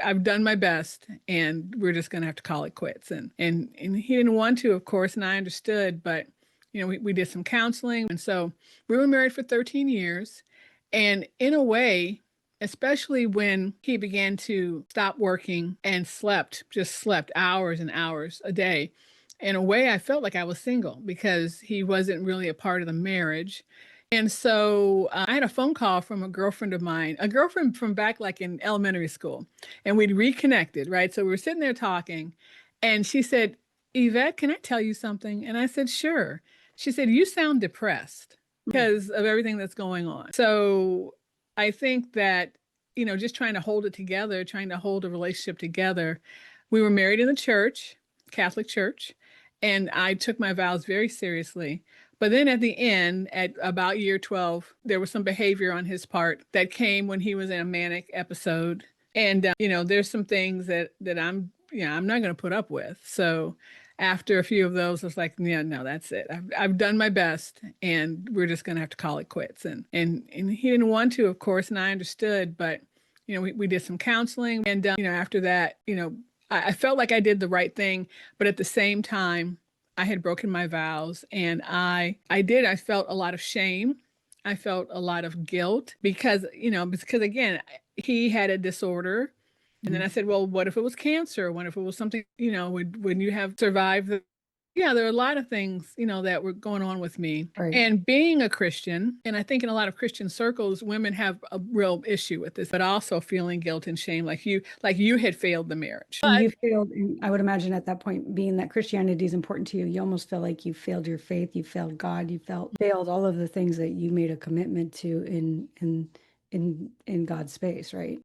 I've done my best and we're just going to have to call it quits. And he didn't want to, of course, and I understood, but we did some counseling. And so we were married for 13 years. And in a way, especially when he began to stop working and just slept hours and hours a day. In a way, I felt like I was single because he wasn't really a part of the marriage. And so I had a phone call from a girlfriend of mine, a girlfriend from back like in elementary school, and we'd reconnected, right? So we were sitting there talking, and she said, Yvette, can I tell you something? And I said, sure. She said, you sound depressed because of everything that's going on. So I think that, just trying to hold it together, trying to hold a relationship together. We were married in the church, Catholic church, and I took my vows very seriously. But then at the end, at about year 12, there was some behavior on his part that came when he was in a manic episode. And, there's some things that I'm not going to put up with. So after a few of those, it's like, yeah, no, that's it. I've done my best and we're just going to have to call it quits. And he didn't want to, of course, and I understood, but, we did some counseling. And, after that, I felt like I did the right thing, but at the same time, I had broken my vows and I felt a lot of shame. I felt a lot of guilt because again, he had a disorder. And then I said, well, what if it was cancer? What if it was something, when you have survived yeah, there are a lot of things, that were going on with me. Right. And being a Christian, and I think in a lot of Christian circles, women have a real issue with this, but also feeling guilt and shame, like you had failed the marriage. And you failed, and I would imagine at that point, being that Christianity is important to you, you almost feel like you failed your faith, you failed God, you failed all of the things that you made a commitment to in God's space, right?